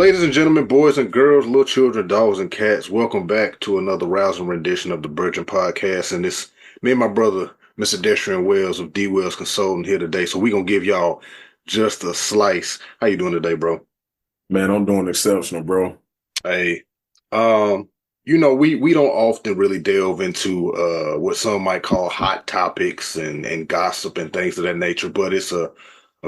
Ladies and gentlemen, boys and girls, little children, dogs and cats, welcome back to another rousing rendition of the Virgin Podcast. And it's me and my brother, Mr. Destrian Wells of D Wells Consulting here today. So we're gonna give y'all just a slice. How you doing today, bro? Man, I'm doing exceptional, bro. Hey, um, we don't often really delve into what some might call hot topics and gossip and things of that nature, but it's a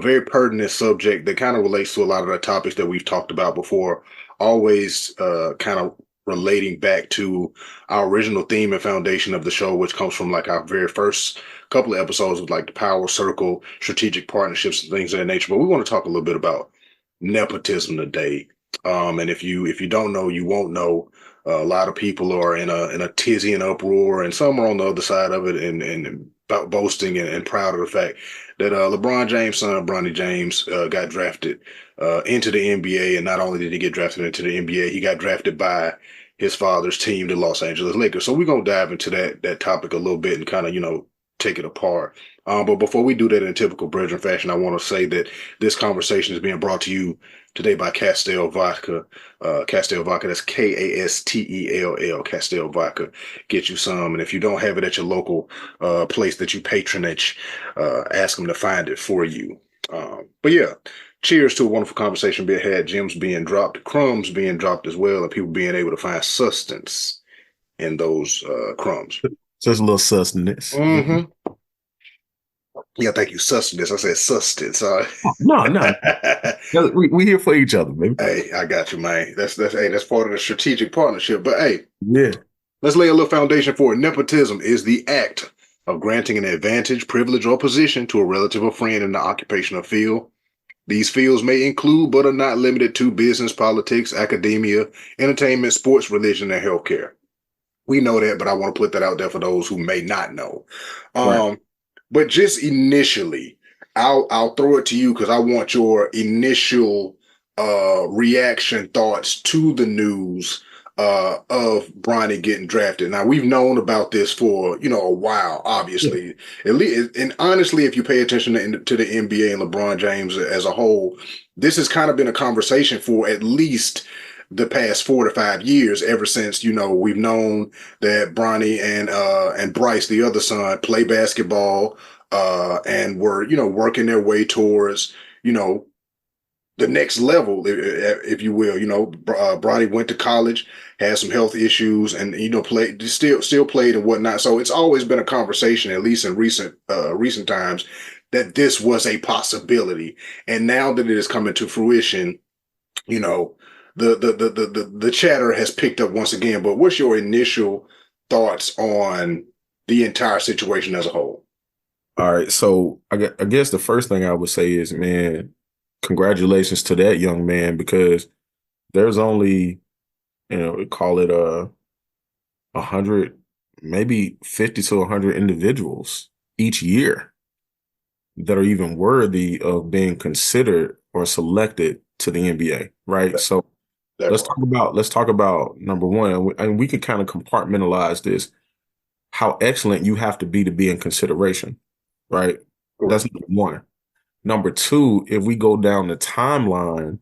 very pertinent subject that kind of relates to a lot of the topics that we've talked about before, always kind of relating back to our original theme and foundation of the show, which comes from like our very first couple of episodes of like the power circle, strategic partnerships and things of that nature. But we want to talk a little bit about nepotism today. And if you don't know, you won't know. A lot of people are in a tizzy and uproar, and some are on the other side of it and boasting and proud of the fact that LeBron James' son, Bronny James, got drafted into the NBA. And not only did he get drafted into the NBA, he got drafted by his father's team, the Los Angeles Lakers. So we're gonna dive into that topic a little bit and kind of take it apart. But before we do that in typical Brethren fashion, I want to say that this conversation is being brought to you today by Castell Vodka. Castell Vodka, that's Kastell, Castell Vodka. Get you some. And if you don't have it at your local place that you patronage, ask them to find it for you. But yeah, cheers to a wonderful conversation being had, gems being dropped, crumbs being dropped as well, and people being able to find substance in those crumbs. Just a little sustenance. Mm-hmm. Yeah, thank you. Sustenance. I said sustenance. No, no. We here for each other, baby. Hey, I got you, man. That's part of the strategic partnership. But hey, Yeah. let's lay a little foundation for it. Nepotism is the act of granting an advantage, privilege, or position to a relative or friend in the occupational field. These fields may include, but are not limited to, business, politics, academia, entertainment, sports, religion, and healthcare. We know that, but I want to put that out there for those who may not know. Right. Um, but just initially, I'll throw it to you because I want your initial reaction thoughts to the news of Bronny getting drafted. Now we've known about this for a while, Yeah. obviously. At least, and honestly, if you pay attention to the NBA and LeBron James as a whole, this has kind of been a conversation for at least the past 4 to 5 years, ever since we've known that Bronny and Bryce, the other son, play basketball and were working their way towards you know the next level, if you will. Bronny went to college, had some health issues, and played still played and whatnot. So it's always been a conversation, at least in recent times, that this was a possibility. And now that it is coming to fruition, you know, the chatter has picked up once again. But what's your initial thoughts on the entire situation as a whole? All right. So I guess the first thing I would say is, man, congratulations to that young man because there's only, call it a hundred, maybe 50 to 100 individuals each year that are even worthy of being considered or selected to the NBA, right? That, So that part. let's talk about number one, and we can kind of compartmentalize this, how excellent you have to be in consideration, right? That's Correct. number one. Number two, if we go down the timeline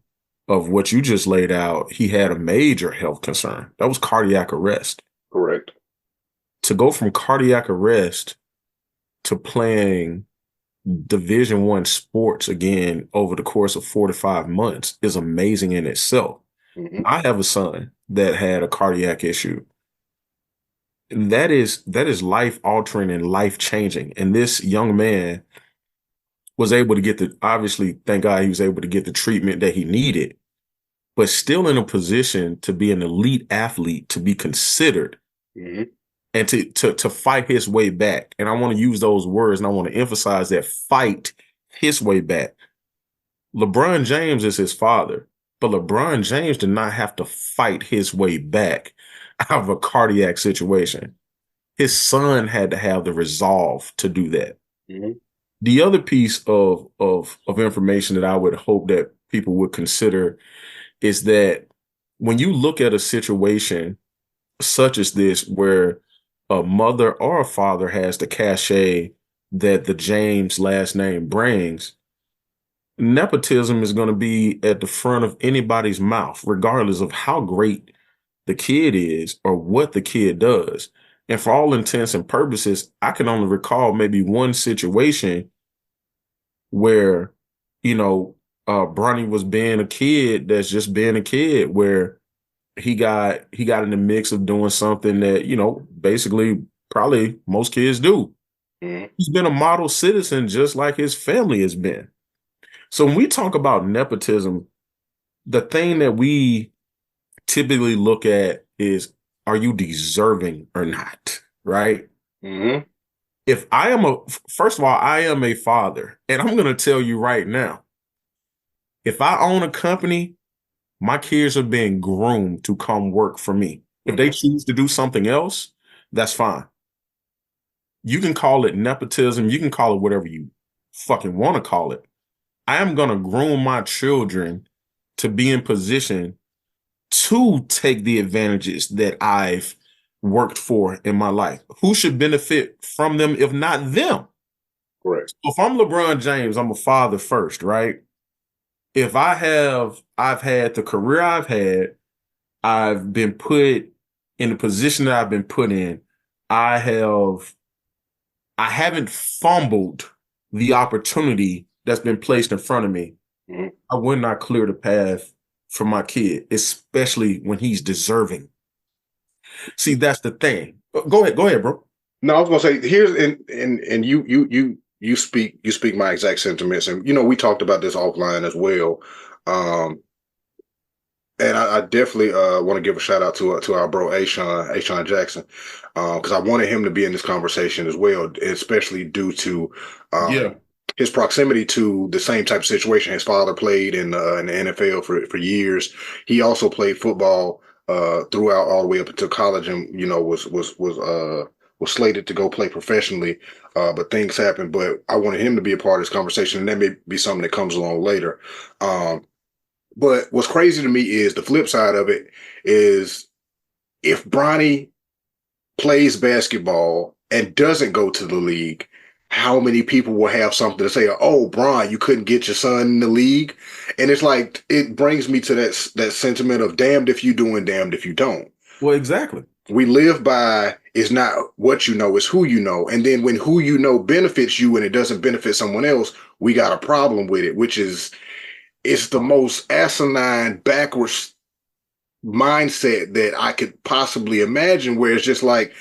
of what you just laid out, he had a major health concern. That was cardiac arrest. Correct. To go from cardiac arrest to playing Division I sports again over the course of 4 to 5 months is amazing in itself. Hmm. I have a son that had a cardiac issue. And that is life altering and life changing. And this young man was able to obviously, thank God he was able to get the treatment that he needed, but still in a position to be an elite athlete, to be considered Hmm. and to fight his way back. And I want to use those words and I want to emphasize that fight his way back. LeBron James is his father, but LeBron James did not have to fight his way back out of a cardiac situation. His son had to have the resolve to do that. Hmm. The other piece of information that I would hope that people would consider is that when you look at a situation such as this, where a mother or a father has the cachet that the James last name brings, nepotism is going to be at the front of anybody's mouth, regardless of how great the kid is or what the kid does. And for all intents and purposes, I can only recall maybe one situation where, you know, Bronny was being a kid that's just being a kid, where he got in the mix of doing something that, basically probably most kids do. Mhm. He's been a model citizen just like his family has been. So when we talk about nepotism, the thing that we typically look at is, are you deserving or not? Right? Mhm. If I am first of all, I am a father, and I'm going to tell you right now, if I own a company, my kids are being groomed to come work for me. If they Mhm. choose to do something else, that's fine. You can call it nepotism. You can call it whatever you fucking want to call it. I am going to groom my children to be in position to take the advantages that I've worked for in my life. Who should benefit from them if not them? Correct. If I'm LeBron James, I'm a father first, right? If I've had the career I've had, I've been put in the position that I've been put in. I have I haven't fumbled the opportunity that's been placed in front of me. Mhm. I would not clear the path for my kid, especially when he's deserving. See, that's the thing. Go ahead, bro. No, I was gonna say here's and you speak my exact sentiments, and we talked about this offline as well. Um, and I definitely want to give a shout out to our bro Ashawn Jackson, because I wanted him to be in this conversation as well, especially due to Yeah, his proximity to the same type of situation. His father played in the NFL for years. He also played football throughout all the way up until college, and was slated to go play professionally, but things happened. But I wanted him to be a part of this conversation, and that may be something that comes along later. Um, but what's crazy to me is the flip side of it is, if Bronny plays basketball and doesn't go to the league, how many people will have something to say? Oh, Bron, you couldn't get your son in the league, and it's like it brings me to that sentiment of damned if you do and damned if you don't. well, exactly. We live by is not what you know, it's who you know, and then when who you know benefits you and it doesn't benefit someone else, we got a problem with it, which is it's the most asinine, backwards mindset that I could possibly imagine. Where it's just like,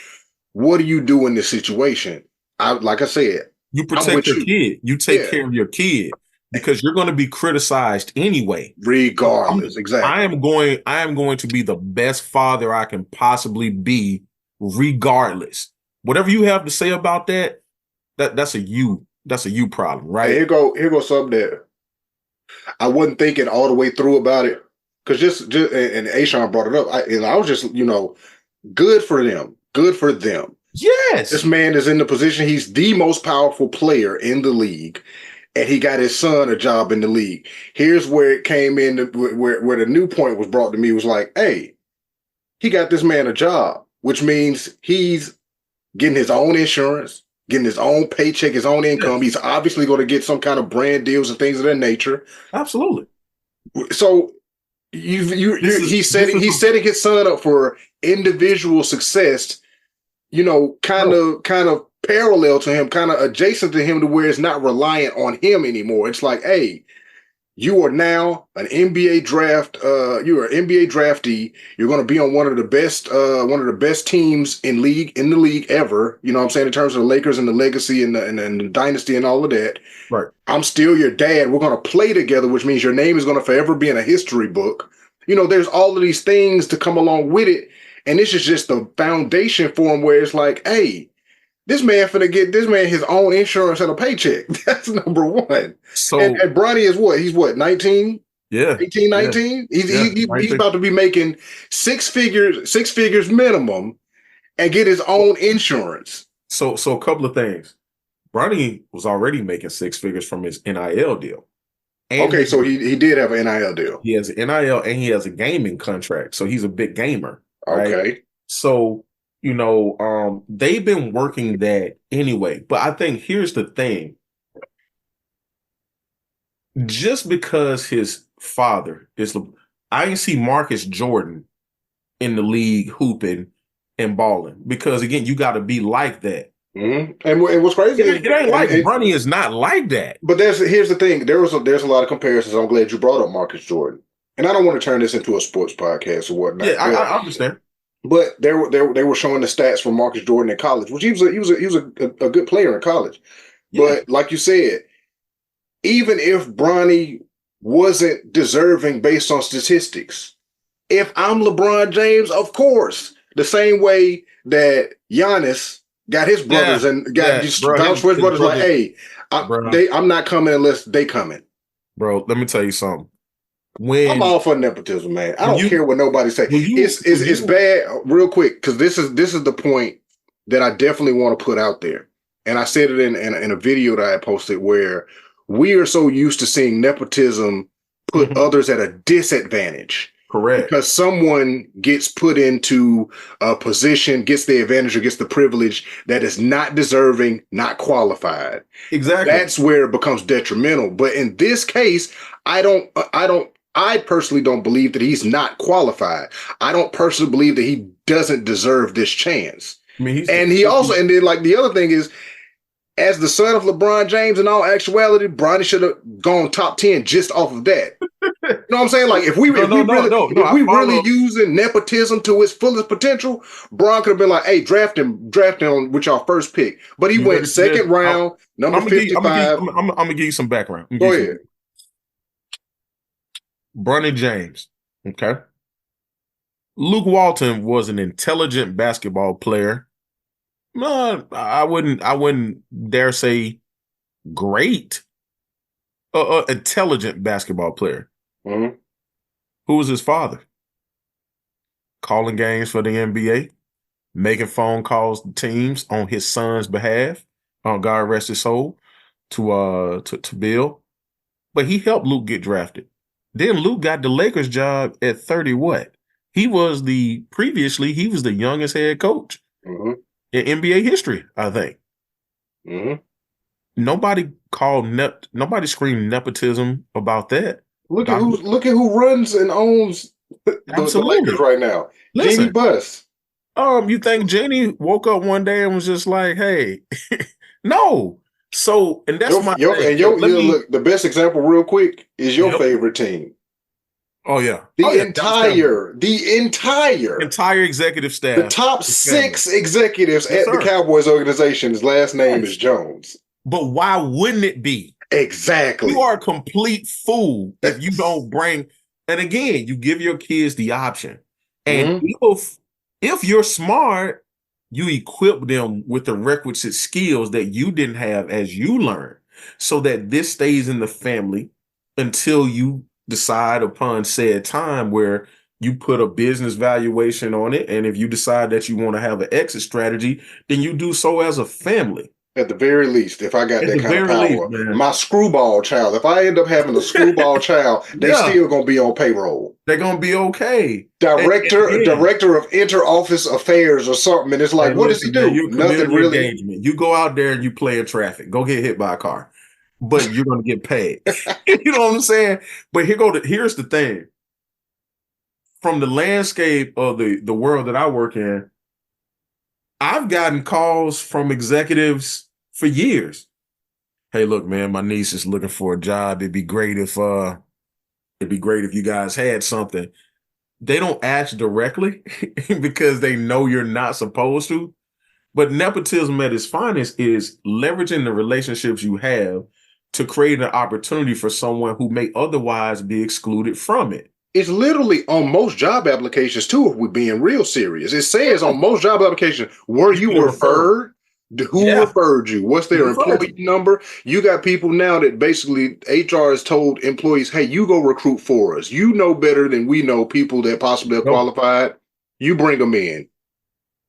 what do you do in this situation? Like I said, You I'm protect with your you. kid. You take Yeah, care of your kid because you're going to be criticized anyway. So regardless, exactly. I am going to be the best father I can possibly be, regardless. Whatever you have to say about that, that's a you problem, And right? here goes something that I wasn't thinking all the way through about it, because just and Ashawn brought it up. I was just good for them, good for them. This Yes, man is in the position; he's the most powerful player in the league, and he got his son a job in the league. Here's where it came in, where the new point was brought to me was like, hey, he got this man a job, which means he's getting his own insurance, getting his own paycheck, his own income. yes, He's obviously going to get some kind of brand deals and things of that nature. absolutely. So he's This setting is he's setting his son up for individual success. Kind bro. of parallel to him, kind of adjacent to him, to where it's not reliant on him anymore. It's like, hey, you are now an NBA draft. You're an NBA draftee. You're going to be on one of the best teams in the league ever. You know what I'm saying, in terms of the Lakers and the legacy and the dynasty and all of that. Right. I'm still your dad. We're going to play together, which means your name is going to forever be in a history book. There's all of these things to come along with it, and this is just the foundation for him. Where it's like, hey, this man finna get this man his own insurance and a paycheck. That's number one. And, So and Bronny is what? He's what, 19, yeah, 18, yeah, 19? yeah. He's about to be making six figures minimum and get his own insurance. So a couple of things. Bronny was already making six figures from his NIL deal, and Okay, so he did have an NIL deal. he has an NIL and he has a gaming contract, so he's a big gamer, right? Okay. So they've been working that anyway. But I think here's the thing: just because his father is, I didn't see Marcus Jordan in the league hooping and balling because again, you got to be like that. And what's crazy is, It ain't like and Bronny is not like that. but here's the thing. There's a lot of comparisons. I'm glad you brought up Marcus Jordan, and I don't want to turn this into a sports podcast or Yeah, whatnot, I understand. but they were showing the stats from Marcus Jordan in college, which he was a good player in college. Yeah, But like you said, even if Bronny wasn't deserving based on statistics, if I'm LeBron James, of course, the same way that Giannis got his brothers yeah, and got yeah, just bro. vouched for his His brothers, like, brother, hey, bro, I'm not coming unless they coming. bro. Let me tell you something. I'm When all for nepotism, man. I when don't care you what nobody say. when you when It's you bad. Real quick, because this is the point that I definitely want to put out there, and I said it in a video that I posted where we are so used to seeing nepotism put Mhm, others at a disadvantage correct, because someone gets put into a position, gets the advantage or gets the privilege that is not deserving, not qualified. exactly. That's where it becomes detrimental. But in this case, I personally don't believe that he's not qualified. I don't personally believe that he doesn't deserve this chance. I mean, he's And he also, and then like the other thing is, as the son of LeBron James, in all actuality, Bronny should have gone top 10 just off of that. You know what I'm saying? Like no, no, no, no, no. if I we really follow. using nepotism to its fullest potential, Bron could have been like, hey, draft him with your first pick. But he You went ready for this? second round, number I'm gonna give you, 55. I'm gonna give you some background. I'm gonna Go give you some ahead. background. Bronny James. Okay. Luke Walton was an intelligent basketball player. No, I wouldn't dare say great. Intelligent basketball player. Mm-hmm. Who was his father? Calling games for the NBA, making phone calls to teams on his son's behalf. On God rest his soul, to Bill. But he helped Luke get drafted. Then Luke got the Lakers job at 30 what? He was the youngest head coach Mm-hmm. in NBA history, I think. Mm-hmm. Nobody screamed nepotism about that. Doc, Look at who runs and owns the Lakers absolutely. right now. Jeannie Listen, Buss. you think Jenny woke up one day and was just like, hey, no. So, and that's my thing. Let me, Look, the best example real quick is your yep. favorite team. Oh yeah. Oh The yeah. Dallas Cowboys. entire Entire executive the staff top is family. six executives Yes, at the sir. Cowboys organization's last name is Yes. Jones. But why wouldn't it be? You Exactly. are a complete fool if you don't bring, and again, you give your kids the option. And Mm-hmm. if you're smart, you equip them with the requisite skills that you didn't have as you learn, so that this stays in the family until you decide upon said time where you put a business valuation on it. And if you decide that you want to have an exit strategy, then you do so as a family. At the very least, if I got At that the kind of very least, power, man. my screwball child, if I end up having a screwball child, they Yeah, still gonna be on payroll. they're gonna be okay. And again, Director of inter-office affairs or something. And it's hey, like, what does he listen, man, do? you're Nothing community really. engagement. You go out there and you play in traffic. Go get hit by a car, but you're gonna get paid. You know what I'm saying? But here's the thing. From the landscape of the world that I work in, I've gotten calls from executives for years. Hey, look, man, my niece is looking for a job. It'd be great if you guys had something. They don't ask directly because they know you're not supposed to. But nepotism at its finest is leveraging the relationships you have to create an opportunity for someone who may otherwise be excluded from it. It's literally on most job applications too, if we're being real serious. It says Yeah, on most job applications, were you you get a referral. referred? Who Yeah, referred you? What's who their referred employee you? number? You got people now that basically HR has told employees, hey, you go recruit for us. You know better than we know people that possibly are Nope. qualified. You bring them in.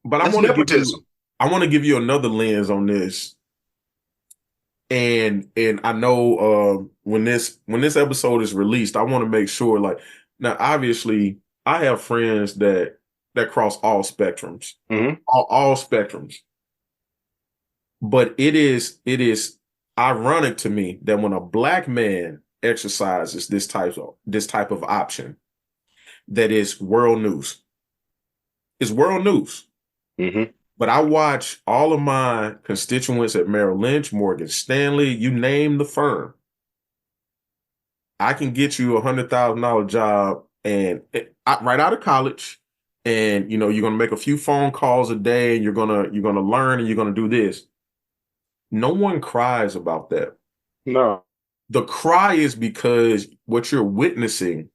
But That's nepotism. I want to give you another lens on this. And I know when this episode is released, I want to make sure like now obviously I have friends that cross all spectrums. Mm-hmm. All spectrums. But it is ironic to me that when a black man exercises this type of option that is world news. It's world news. Hmm. But I watch all of my constituents at Merrill Lynch, Morgan Stanley, you name the firm. I can get you $100,000 job and right out of college, and you're gonna make a few phone calls a day, and you're gonna learn, and you're gonna do this. No one cries about that. No. The cry is because what you're witnessing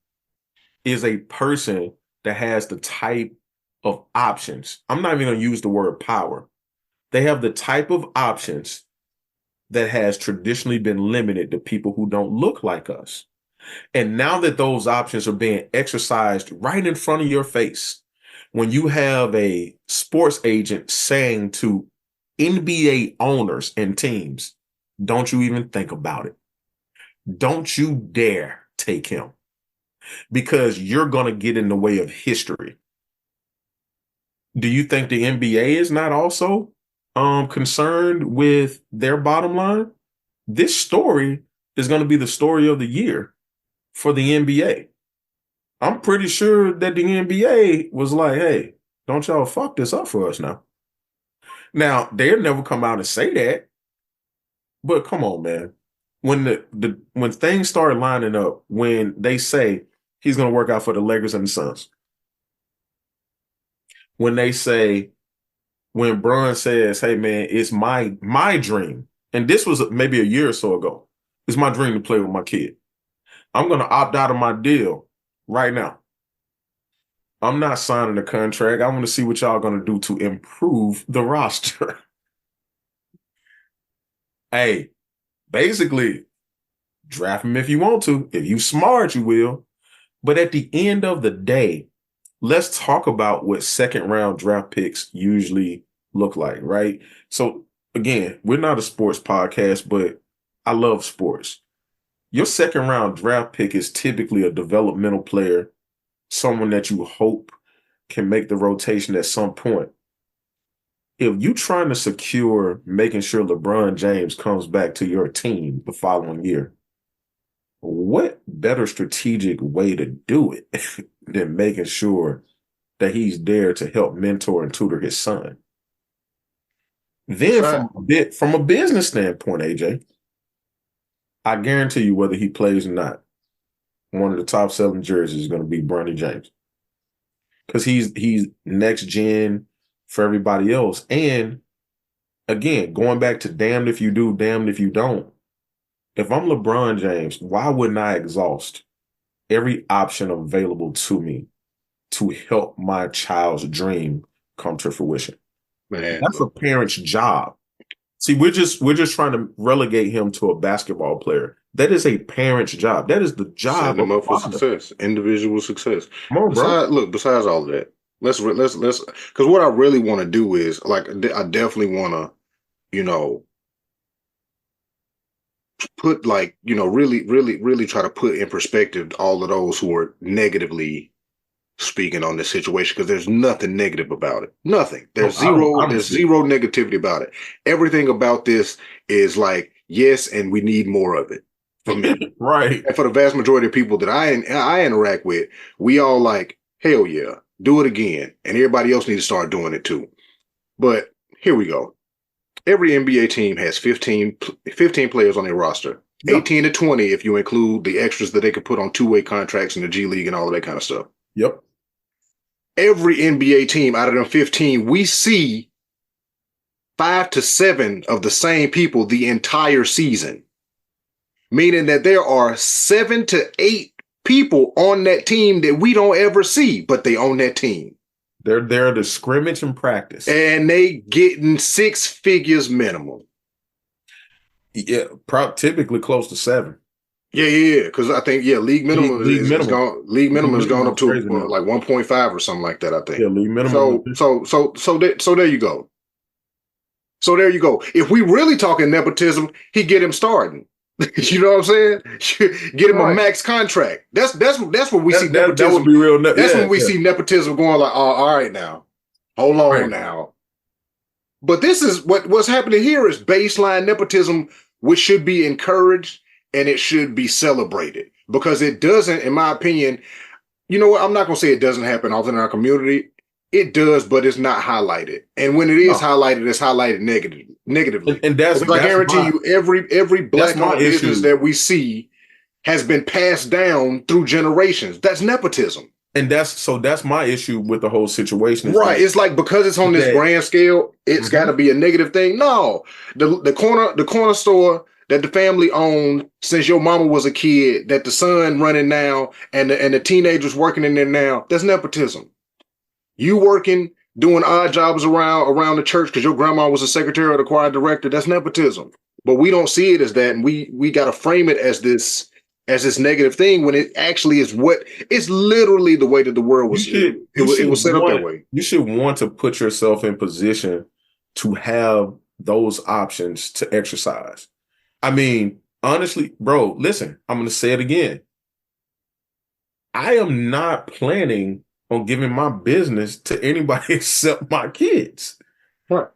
is a person that has the type of options. I'm not even gonna use the word power. They have the type of options that has traditionally been limited to people who don't look like us. And now that those options are being exercised right in front of your face, when you have a sports agent saying to NBA owners and teams, don't you even think about it. Don't you dare take him because you're going to get in the way of history. Do you think the NBA is not also concerned with their bottom line? This story is going to be the story of the year for the NBA. I'm pretty sure that the NBA was like, hey, don't y'all fuck this up for us now. Now, they'll never come out and say that, but come on, man. When when things start lining up, when they say he's gonna work out for the Lakers and the Suns, when they say, when Bron says, hey man, it's my dream, and this was maybe a year or so ago, it's my dream to play with my kid. I'm gonna opt out of my deal right now. I'm not signing a contract. I want to see what y'all going to do to improve the roster. Hey, basically, draft him if you want to. If you smart, you will. But at the end of the day, let's talk about what second round draft picks usually look like, right? So again, we're not a sports podcast, but I love sports. Your second round draft pick is typically a developmental player, someone that you hope can make the rotation at some point. If you trying to secure making sure LeBron James comes back to your team the following year, what better strategic way to do it than making sure that he's there to help mentor and tutor his son? Then Besides, from a business standpoint, AJ, I guarantee you whether he plays or not, one of the top selling jerseys is going to be Bronny James. Because he's next gen for everybody else. And again, going back to damned if you do, damned if you don't. If I'm LeBron James, why wouldn't I exhaust every option available to me to help my child's dream come to fruition? man, That's a parent's job. See, we're just trying to relegate him to a basketball player. That is a parent's job. That is the setting job of them a up for father. success, individual success. Come on, bro. Besides all of that, let's because what I really want to do is like I definitely want to, you know, put like, really try to put in perspective all of those who are negatively speaking on this situation because there's nothing negative about it. Nothing. No, I don't There's see it. zero negativity about it. Everything about this is like yes, and we need more of it for me. Right. And for the vast majority of people that I interact with, we all like, hell yeah, do it again. And everybody else needs to start doing it too. But here we go. Every NBA team has 15 players on their roster. Yep. 18 to 20 if you include the extras that they could put on two-way contracts in the G League and all of that kind of stuff. Yep. Every NBA team out of them 15, we see 5 to 7 of the same people the entire season. Meaning that there are 7 to 8 people on that team that we don't ever see, but they own that team. They're there to scrimmage and practice. And they getting 6 figures minimum. Yeah, typically close to 7. Yeah. Because I think league minimum League is minimum. gone. League minimum has gone up is to crazy now. like 1.5 or something like that. I Yeah, think. league minimum. So there you go. So there you go. If we really talking nepotism, he get him starting. You know what I'm saying? Get him a Right. max contract. That's when we see That nepotism. would be real. That's Yeah, when we yeah. see nepotism going like, oh, all right now, hold on Right. now. But this is what's happening here is baseline nepotism, which should be encouraged and it should be celebrated because it doesn't, in my opinion. You know what? I'm not gonna say it doesn't happen often in our community. It does, but it's not highlighted. And when it is No, highlighted, it's highlighted negatively. and that's Because I that's guarantee my you, every that's black my owned business issue. that we see has been passed down through generations. That's nepotism. And that's my issue with the whole situation Right. It's like because it's on this that grand scale, it's got to Mhm. be a negative thing. No, the corner store that the family owned since your mama was a kid, that the son running now, and the teenagers working in there now. That's nepotism. You working, doing odd jobs around the church because your grandma was a secretary or the choir director. That's nepotism. But we don't see it as that, and we got to frame it as this negative thing when it actually is what it's literally the way that the world you was should it was set up that way. you should want to put yourself in position to have those options to exercise. I mean, honestly, bro, listen, I'm going to say it again. I am not planning on giving my business to anybody except my kids. Right.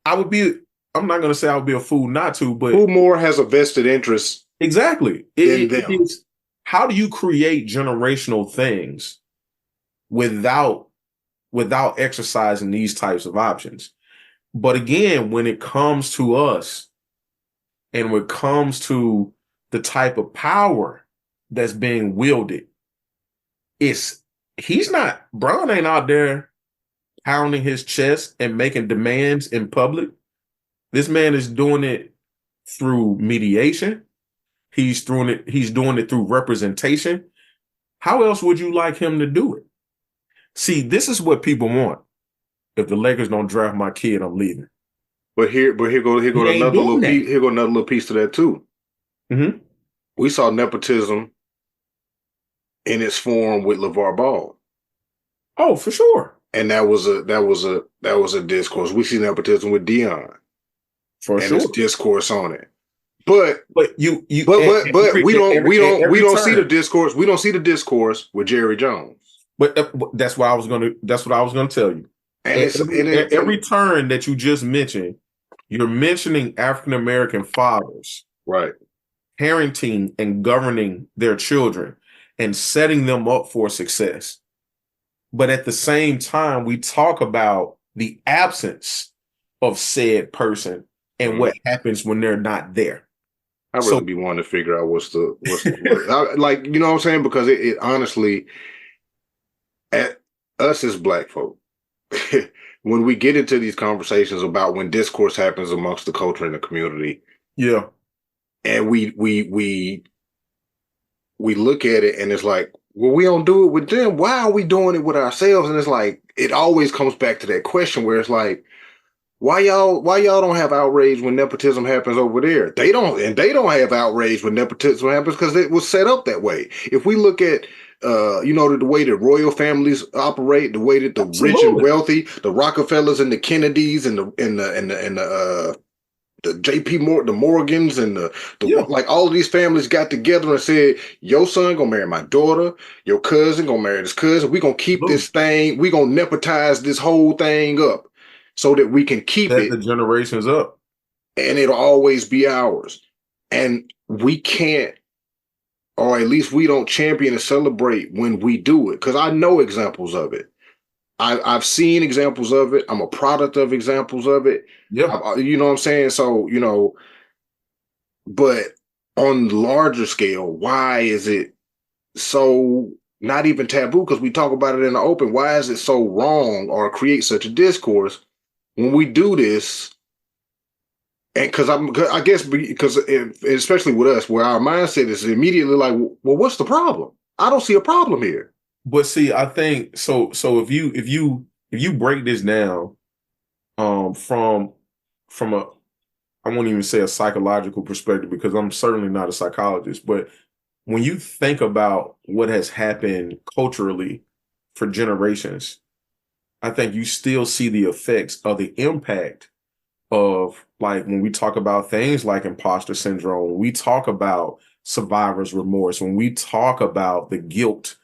I would be, I'm not going to say I would be a fool not to, but Who more has a vested interest exactly. in It them? is, how do you create generational things without exercising these types of options? But again, when it comes to us and when it comes to the type of power that's being wielded, it's he's not Bron ain't out there pounding his chest and making demands in public. This man is doing it through mediation. He's doing it through representation. How else would you like him to do it? See, this is what people want. If the Lakers don't draft my kid, I'm leaving. But here go He ain't another doing little that. piece. Here go another little piece to that too. Mm-hmm. We saw nepotism in its form with LeVar Ball. Oh, for sure. And that was a discourse. We see nepotism with Dion For and its sure. discourse on it. But But you but at but but we don't we at don't we every don't see the turn. discourse. We don't see the discourse with Jerry Jones. But that's what I was gonna tell you. And it's and it At and every turn that you just mentioned, you're mentioning African American fathers right. parenting and governing their children and setting them up for success. But at the same time, we talk about the absence of said person and Mm-hmm. what happens when they're not there. I'd So, really be wanting to figure out what's the word. Like you know what I'm saying? Because it honestly, at us as black folk, when we get into these conversations about when discourse happens amongst the culture and the community, yeah, and we look at it and it's like, well, we don't do it with them. Why are we doing it with ourselves? And it's like it always comes back to that question where it's like, why y'all don't have outrage when nepotism happens over there? They don't have outrage when nepotism happens because it was set up that way. If we look at the way that royal families operate, the way that the rich and absolutely. wealthy, the Rockefellers and the Kennedys and the J.P. the Morgans and the Yeah, like, all of these families got together and said, "Your son gonna marry my daughter. Your cousin gonna marry this cousin. We gonna keep absolutely. this thing. We gonna nepotize this whole thing up so that we can keep Set it, the generations up. and it'll always be ours." And we can't, or at least we don't champion and celebrate when we do it. Because I know examples of it. I've seen examples of it. I'm a product of examples of it. Yeah. You know what I'm saying? So but on larger scale, why is it so not even taboo? Because we talk about it in the open. Why is it so wrong or create such a discourse when we do this? And I guess because especially with us, where our mindset is immediately like, well, what's the problem? I don't see a problem here. But see, I think so. So if you break this down, from a I won't even say a psychological perspective because I'm certainly not a psychologist, but when you think about what has happened culturally for generations, I think you still see the effects of the impact of, like, when we talk about things like imposter syndrome, when we talk about survivor's remorse, when we talk about the guilt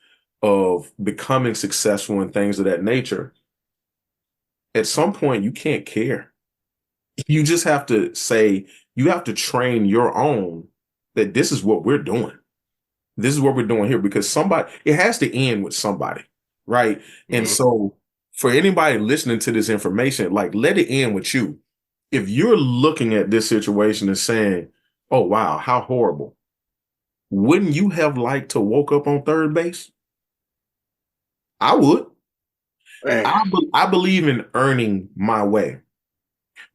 of becoming successful and things of that nature, at some point you can't care. You just have to say, you have to train your own. that this is what we're doing. This is what we're doing here because somebody, it has to end with somebody, right? And Mm-hmm. so for anybody listening to this information, like let it end with you. If you're looking at this situation and saying, oh, wow, how horrible. Wouldn't you have liked to woke up on third base? I would. Man, I believe in earning my way.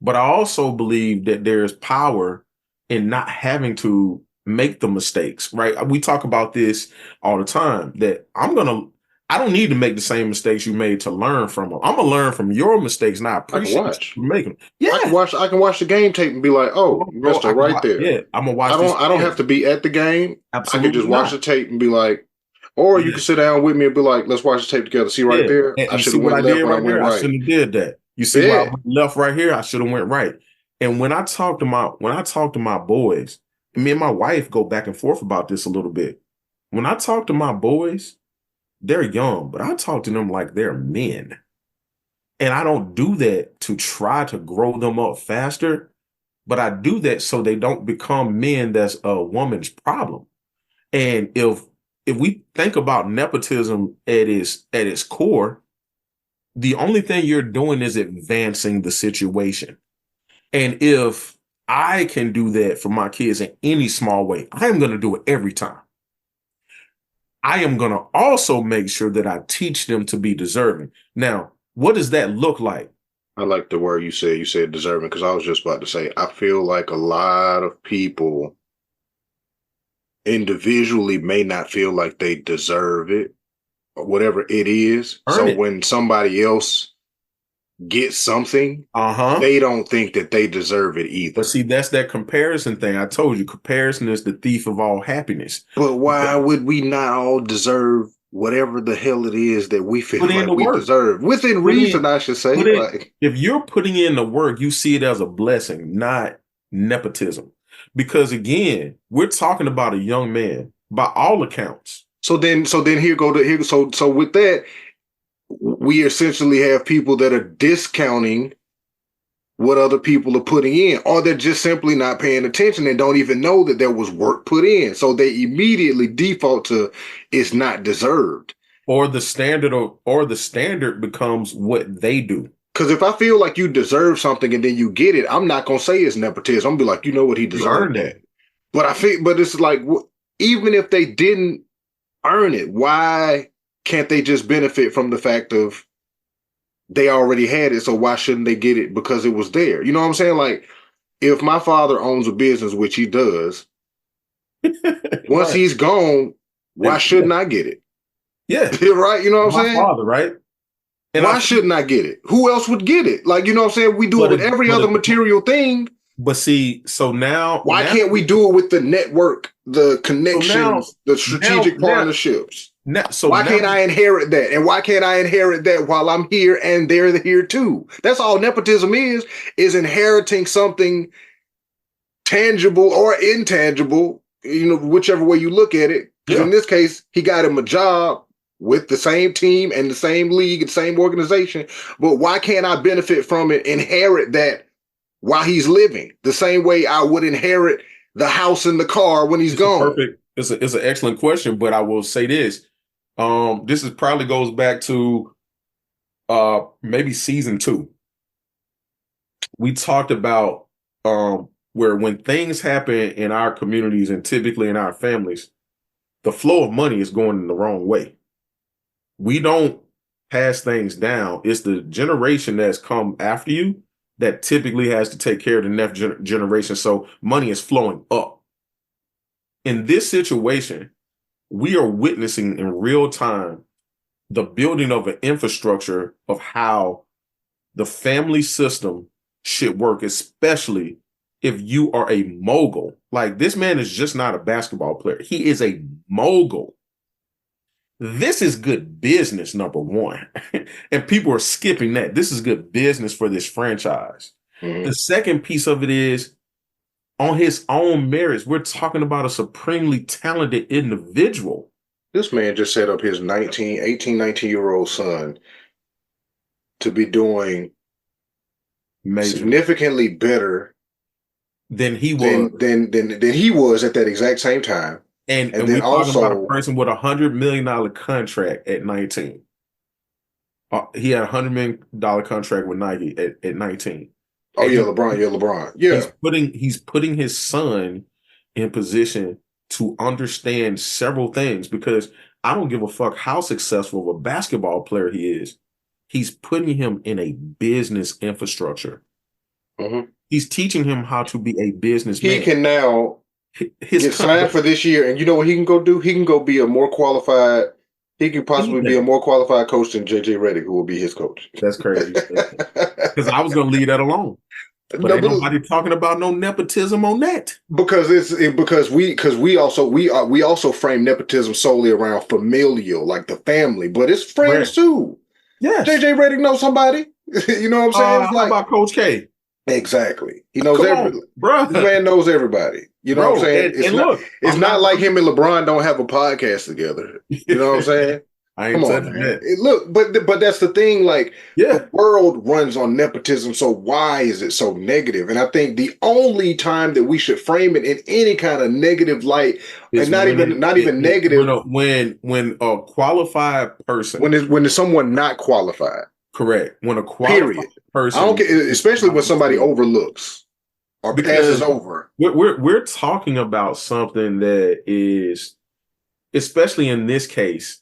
But I also believe that there's power in not having to make the mistakes, right? We talk about this all the time that I don't need to make the same mistakes you made to learn from them. I'm going to learn from your mistakes and I I can appreciate watch. you making them. Yeah. I can watch the game tape and be like, oh, Bro, Mister, I can right watch, there. yeah, I'm going to watch this I don't have again. to be at the game. I can Absolutely just watch not. the tape and be like, or you Yeah. can sit down with me and be like, let's watch the tape together. See right Yeah. there, And I you should see have what went I left did when I right went there? I right. shouldn't have did that. You see where I Yeah, went left right here? I should have went right. And when I talk to my boys, me and my wife go back and forth about this a little bit. When I talk to my boys, they're young, but I talk to them like they're men. And I don't do that to try to grow them up faster, but I do that so they don't become men that's a woman's problem. And if we think about nepotism at its core, the only thing you're doing is advancing the situation. And if I can do that for my kids in any small way, I am going to do it every time. I am going to also make sure that I teach them to be deserving. Now, what does that look like? I like the word you said. You said deserving because I was just about to say I feel like a lot of people individually may not feel like they deserve it or whatever it is. Earn So it. when somebody else gets something, Uh-huh. they don't think that they deserve it But either. see, that's that comparison thing. I told you, comparison is the thief of all happiness. But why would we not all deserve whatever the hell it is that we feel Put in the like we work. deserve? Within Put reason, in, I should say. put in. Like, If you're putting in the work, you see it as a blessing, not nepotism. Because again, we're talking about a young man, by all accounts. so then here go to here. So with that, we essentially have people that are discounting what other people are putting in, or they're just simply not paying attention and don't even know that there was work put in. So they immediately default to it's not deserved. Or the standard becomes what they do. Because if I feel like you deserve something and then you get it, I'm not gonna say it's nepotism. I'm gonna be like, you know what, he You earn deserved that. that. But it's like, even if they didn't earn it, why can't they just benefit from the fact of they already had it? So why shouldn't they get it because it was there? You know what I'm saying? Like, if my father owns a business, which he does, once Right. he's gone, why And yeah, shouldn't I get it? yeah, Right? You know what I'm my saying? father, right? And I Why think, shouldn't I get it? Who else would get it? Like, you know what I'm saying? We do it but with it, every but other it, material thing. but see, so Why can't we do it with the network, the so now, connections, the now, strategic now, partnerships? now, so Why now, can't I inherit that? And why can't I inherit that while I'm here and they're here too? That's all nepotism is inheriting something tangible or intangible, whichever way you look at it. Because yeah, in this case, he got him a job with the same team and the same league and same organization. But why can't I benefit from it, inherit that while he's living, the same way I would inherit the house and the car when he's gone? it's an excellent question, but I will say this. This is probably goes back to maybe season 2. We talked about where when things happen in our communities and typically in our families, the flow of money is going in the wrong way. We don't pass things down. It's the generation that's come after you that typically has to take care of the next generation. So money is flowing up. In this situation, we are witnessing in real time the building of an infrastructure of how the family system should work, especially if you are a mogul. Like this man is just not a basketball player. He is a mogul. This is good business, number one. And people are skipping that. This is good business for this franchise. The Mm-hmm. second piece of it is on his own merits. We're talking about a supremely talented individual. This man just set up his 19 year old son to be doing Major. significantly better than he was. than he was at that exact same time. And And then we talking about a also, person with $100 million contract at 19. He had $100 million contract with Nike at 19. oh And yeah, LeBron, yeah, LeBron, yeah. he's putting his son in position to understand several things because I don't give a fuck how successful of a basketball player he is. He's putting him in a business infrastructure. Mhm. He's teaching him how to be a He businessman. can now His get signed for this year, and you know what he can go do? He can go be a more qualified. He can possibly be a anything. more qualified coach than JJ Redick, who will be his coach. That's crazy. Because I was going to leave that alone. But No, ain't but nobody talking about no nepotism on that. because because we also frame nepotism solely around familial, like the family, but it's friends Correct. too. Yes. JJ Redick knows somebody. You know what I'm saying? It's How like about Coach K? exactly. He knows Come every. on, This bruh. man knows everybody. You know what I'm Bro, saying? and look, It's I'm not not like him and LeBron don't have a podcast together. You know what I'm saying? I Come ain't on, touching man. that. Look, but that's the thing. Like the Yeah. world runs on nepotism, so why is it so negative? And I think the only time that we should frame it in any kind of negative light, and Is when not even negative, when a qualified person, when it's someone not qualified. correct, when a qualified Period. I don't person care, is especially when trying somebody to, overlooks or passes because over. we're talking about something that is, especially in this case,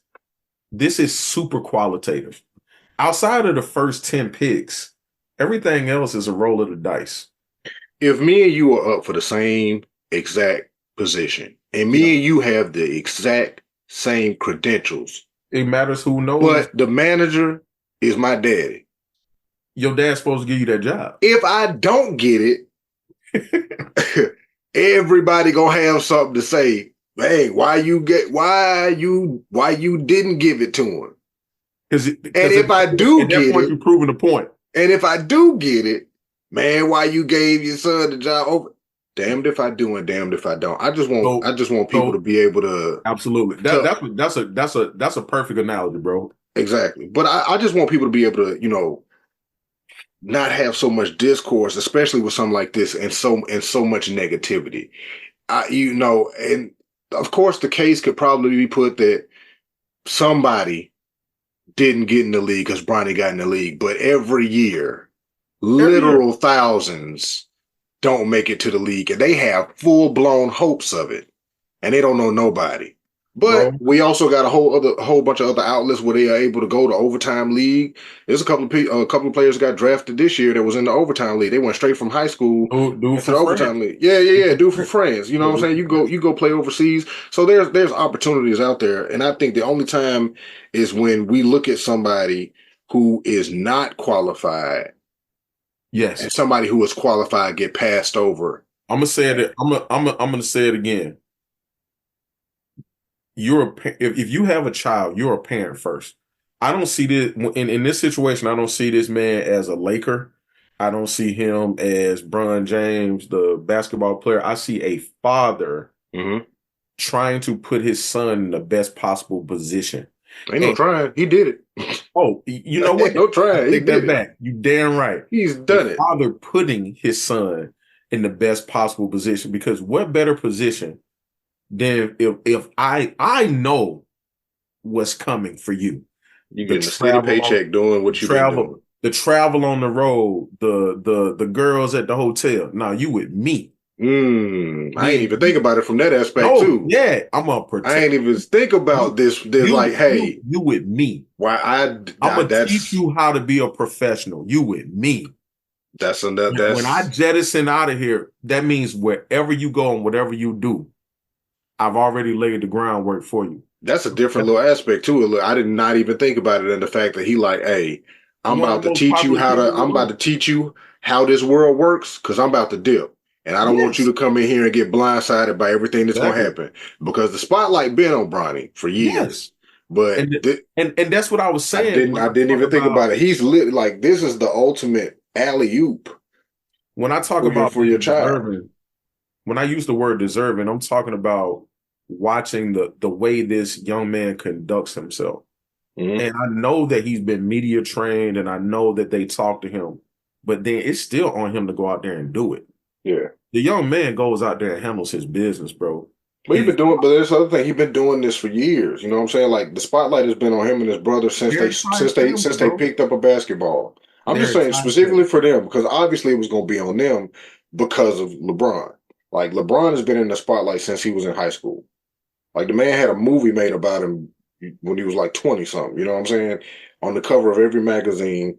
this is super qualitative. Outside of the first 10 picks, everything else is a roll of the dice. If me and you are up for the same exact position, and Yeah. me and you have the exact same credentials, It matters who knows. but the manager is my daddy. Your dad's supposed to give you that job. If I don't get it, everybody gonna have something to say. Hey, why you didn't give it to him? Because And at if I do that get point, it, you're proving the point. and if I do get it, man, why you gave your son the job over? Damned if I do and damned if I don't. So, I just want people to so be able to absolutely. to That's a perfect analogy, bro. exactly. But I just want people to be able to, not have so much discourse, especially with something like this and so much negativity. And of course the case could probably be put that somebody didn't get in the league because Bronny got in the league, but every year, Every year, literal thousands don't make it to the league, and they have full blown hopes of it, and they don't know nobody. But bro. we also got a whole bunch of other outlets where they are able to go to overtime league. There's a couple of players got drafted this year that was in the overtime league. They went straight from high school Do it into for the friends. overtime league. Yeah, Do yeah, it yeah. for Do it for friends. friends. You know what I'm Do it saying? for friends. You go play overseas. So there's opportunities out there, and I think the only time is when we look at somebody who is not qualified Yes, and somebody who is qualified get passed over. I'm gonna say it. I'm gonna say it again. If you have a child, you're a parent first. I don't see this in this situation. I don't see this man as a Laker. I don't see him as Bron James, the basketball player. I see a father Mm-hmm. trying to put his son in the best possible position. Ain't no And trying. He did it. oh, you know what? Ain't no I trying. He take that did it. back. You damn right. He's A done it. father putting his son in the best possible position because what better position than if I know what's coming for you. You The getting a steady travel on paycheck doing what you've been doing. the travel on the road, the girls at the hotel. Now you with me. I Me ain't and even think you. about it from that aspect No, too. yeah, I'm gonna I protect ain't even think about you. this like, hey, You with me. why I'm gonna teach that's you how to be a professional. You with me. When I that's jettison out of here, that means wherever you go and whatever you do, I've already laid the groundwork for you. that's a different little aspect too. Look, I did not even think about it in the fact that he like, hey, You're one of the most popular people in the I'm about to room. teach you how this world works because I'm about to dip. And I don't want you Yes, to come in here and get blindsided by everything that's gonna exactly. happen. Because the spotlight been on Bronny for Yes. years. But And and that's what I was saying when I I didn't talk even think about about it. He's lit like this is the ultimate alley oop for your being child. deserving. When I use the word deserving, I'm talking about watching the way this young man conducts himself. Mhm. And I know that he's been media trained and I know that they talk to him, but then it's still on him to go out there and do it. Yeah. the young man goes out there and handles his business, bro. But he He's been doing, but there's other thing. He's been doing this for years. You know what I'm saying? Like the spotlight has been on him and his brother their entire family, since they bro. picked up a basketball. I'm Their just saying entire family. specifically for them because obviously it was going to be on them because of LeBron. Like LeBron has been in the spotlight since he was in high school. Like the man had a movie made about him when he was like 20 something. You know what I'm saying? On the cover of every magazine.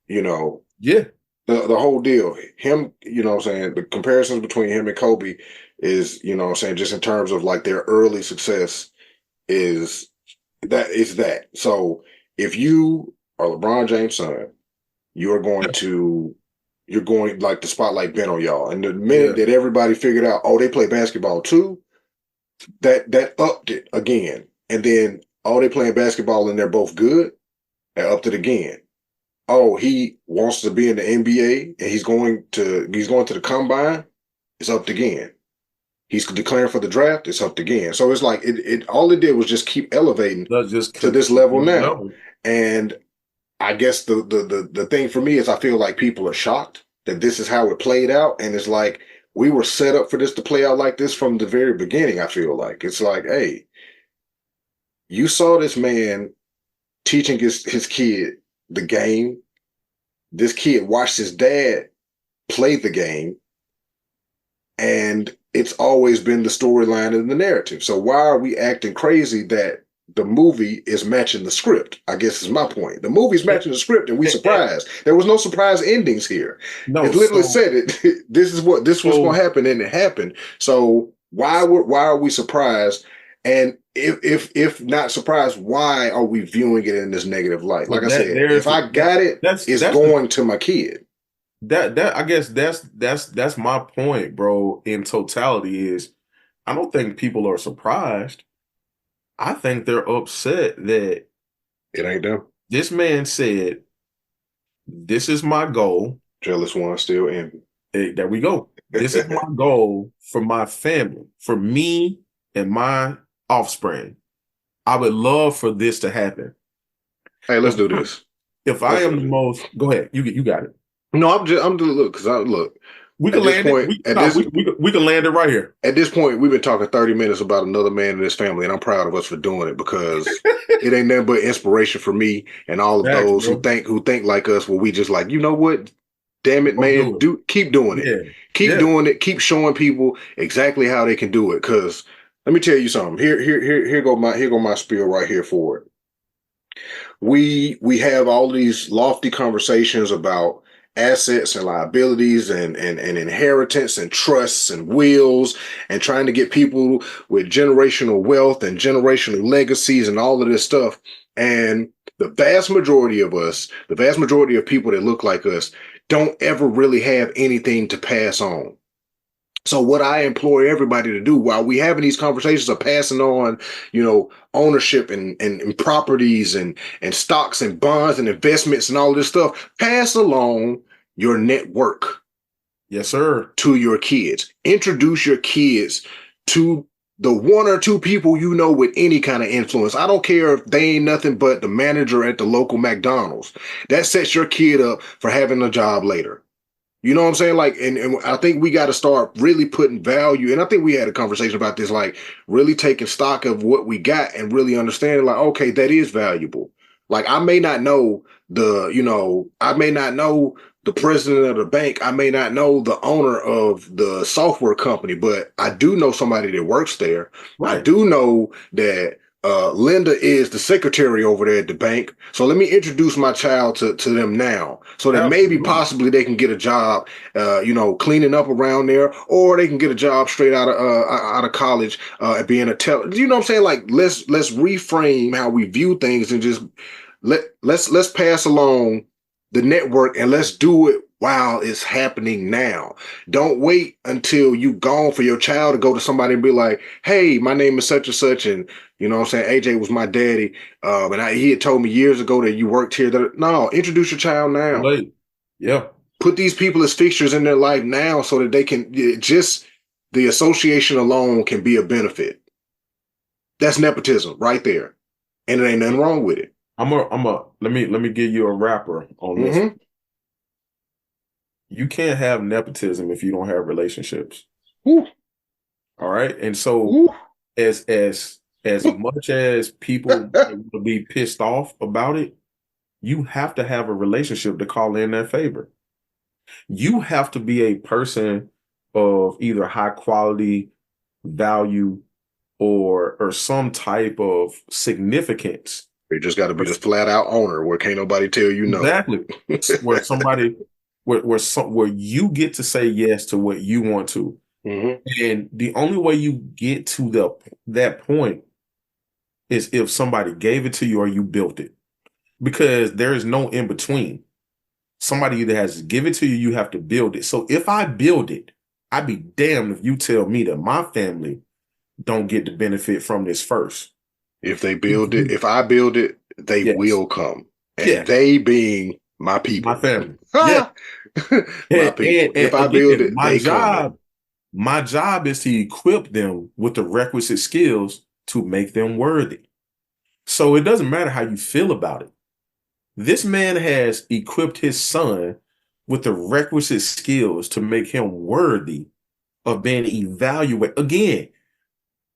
You know, Yeah, the whole deal. Him, you know what I'm saying, the comparisons between him and Kobe is, you know what I'm saying, just in terms of like their early success is that. So if you are LeBron James' son, you're going yeah, to you're going like the spotlight been on y'all. And the minute yeah. that everybody figured out, oh, they play basketball too, that upped it again. And then oh, they playing basketball and they're both good, that upped it again. Oh, he wants to be in the NBA and he's going to the combine, it's up again. He's declaring for the draft, it's up again. So it's like it all it did was just keep elevating Does just to this keep level going now. level. And I guess the thing for me is I feel like people are shocked that this is how it played out. And it's like we were set up for this to play out like this from the very beginning, I feel like. It's like, hey, you saw this man teaching his kid the game. This kid watched his dad play the game, and it's always been the storyline and the narrative. So why are we acting crazy that the movie is matching the script? I guess is my point. The movie's Eh, matching the script, and we eh, surprised. There was no surprise endings here. It no, literally so said it. This was going so to happen, and it happened. So why are we surprised? And if not surprised, why are we viewing it in this negative light? Like but I that said, if there's I that got it, it's that's the going to my kid. that I guess that's my point, bro. In totality, is I don't think people are surprised. I think they're upset that It ain't them. this man said, "This is my goal." Jealous one still envy. There we go. This is my goal for my family, for me and my offspring. I would love for this to happen. Hey, let's If do this. if I Let's am do the this. most, go ahead. You got it. No, I'm just look because I look We at can this land it. point. We no, we can land it right here. At this point, we've been talking 30 minutes about another man in this family, and I'm proud of us for doing it because it ain't nothing but inspiration for me and all of Facts, those bro. who think like us. Where we just like, you know what? Damn it, Go man! do it. Do keep doing it. Yeah. Keep Yeah. doing it. Keep showing people exactly how they can do it. Because let me tell you something. Here go my spiel right here for it. We have all these lofty conversations about assets and liabilities and inheritance and trusts and wills and trying to get people with generational wealth and generational legacies and all of this stuff. And the vast majority of us, the vast majority of people that look like us, don't ever really have anything to pass on. So what I implore everybody to do while we having these conversations of passing on, ownership and properties and stocks and bonds and investments and all this stuff, pass along your network Yes, sir. to your kids. Introduce your kids to the one or two people you know with any kind of influence. I don't care if they ain't nothing but the manager at the local McDonald's. That sets your kid up for having a job later. You know what I'm saying? Like, and I think we got to start really putting value. And I think we had a conversation about this, like really taking stock of what we got and really understanding, like, okay, that is valuable. Like, I may not know the president of the bank. I may not know the owner of the software company, but I do know somebody that works there. I Right. do know that Linda is the secretary over there at the bank. So let me introduce my child to them now so that maybe Absolutely. possibly they can get a job, cleaning up around there, or they can get a job straight out of college and being a teller. You know what I'm saying? Like let's reframe how we view things and just let's pass along the network and let's do it while it's happening now. Don't wait until you gone for your child to go to somebody and be like, hey, my name is such and such, and you know what I'm saying? AJ was my daddy. He had told me years ago that you worked here. No, introduce your child Too now. late. Yeah. Put these people as fixtures in their life now so that they can just the association alone can be a benefit. That's nepotism right there. And it ain't nothing wrong with it. I'm a let me give you a wrapper on this. Mm-hmm. You can't have nepotism if you don't have relationships. Woo, All right. And so woo. as much as people will be pissed off about it, you have to have a relationship to call in that favor. You have to be a person of either high quality, value, or some type of significance. You just got to be the flat out owner where can't nobody tell you no. Exactly. Where somebody where you get to say yes to what you want to. Hmm. And the only way you get to that point is if somebody gave it to you or you built it. Because there is no in between. Somebody either has to give it to you, you have to build it. So if I build it, I'd be damned if you tell me that my family don't get the benefit from this first. If they build it, if I build it, they Yes. will come. And Yeah. they being my My people. family. Yeah. My And, and, people. If and I build again, it, they coming. my job is to equip them with the requisite skills to make them worthy. So it doesn't matter how you feel about it. This man has equipped his son with the requisite skills to make him worthy of being evaluated. Again,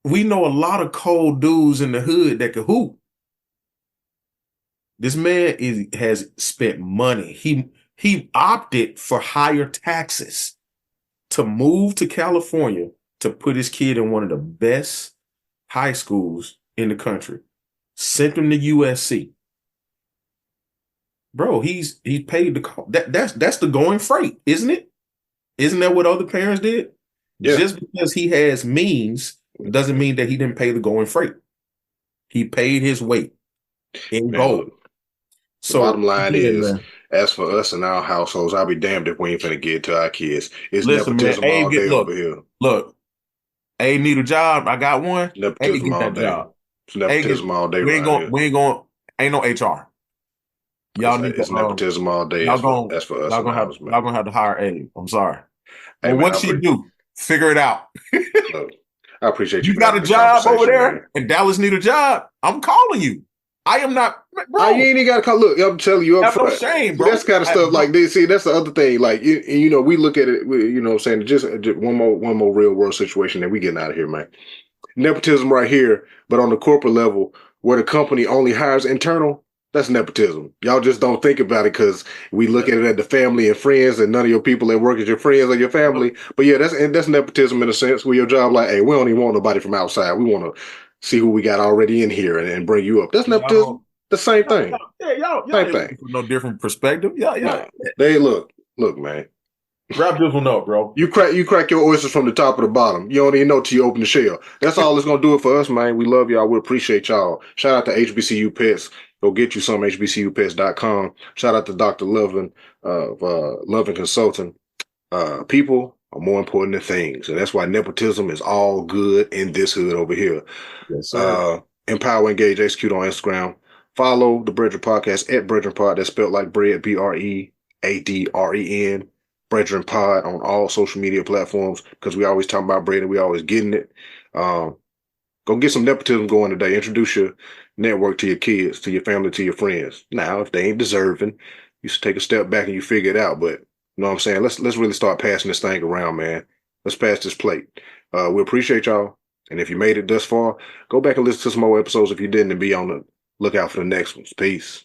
we know a lot of cold dudes in the hood that can hoop. This man has spent money. He opted for higher taxes to move to California to put his kid in one of the best high schools in the country. Sent him to USC. Bro, he paid the cost. That's the going freight, isn't it? Isn't that what other parents did? Yeah. Just because he has means doesn't mean that he didn't pay the going freight. He paid his weight in Man, look, gold. the bottom So line again, is, man, as for us and our households, I'll be damned if we ain't finna get to our kids. It's listen, man. nepotism Abe, all day get over here. look. Abe need a job. I got one. Abe Nepotism get all that day. job. It's Abe get. nepotism all day We ain't around going. here. We ain't going. Ain't no HR. Y'all need to. It's nepotism all day Y'all going. as for us and ours, Y'all man. gonna have to hire Abe. I'm sorry. Hey But man, what she do? Figure it out. look, I appreciate you You for got a having the job over conversation, man. there, and Dallas need a job. I'm calling you. I am not, You bro. ain't even got to call. Look, I'm telling you up Have no front. shame, See, that's bro. kind of stuff like this. See, that's the other thing. Like, we look at it. You know, what I'm saying just one more real world situation, and we getting out of here, man. Nepotism right here, but on the corporate level, where the company only hires internal, that's nepotism. Y'all just don't think about it because we look Yep. at it at the family and friends, and none of your people at work is your friends or your family. But yeah, that's nepotism in a sense. Where your job, like, hey, we don't even want nobody from outside. We want to see who we got already in here and bring you up. That's Y'all nepotism. don't. The same thing. Yeah, y'all Same ain't thing. looking for no different perspective. Yeah. Nah, they look, man. Wrap this one up, bro. You crack your oysters from the top of the bottom. You don't even know till you open the shell. That's all it's gonna do it for us, man. We love y'all. We appreciate y'all. Shout out to HBCU Pets. Go get you some HBCUPets.com. Shout out to Dr. Lovin of Lovin Consulting. People are more important than things, and that's why nepotism is all good in this hood over here. Yes, sir. Uh, Empower, Engage, Execute on Instagram. Follow the Brethren Podcast at Brethren Pod. That's spelled like bread, BREADREN. Brethren Pod on all social media platforms because we always talking about bread and we always getting it. Um, Go get some nepotism going today. Introduce your network to your kids, to your family, to your friends. Now, if they ain't deserving, you should take a step back and you figure it out. But you know what I'm saying? Let's really start passing this thing around, man. Let's pass this plate. We appreciate y'all. And if you made it thus far, go back and listen to some more episodes if you didn't and be on the lookout for the next ones. Peace.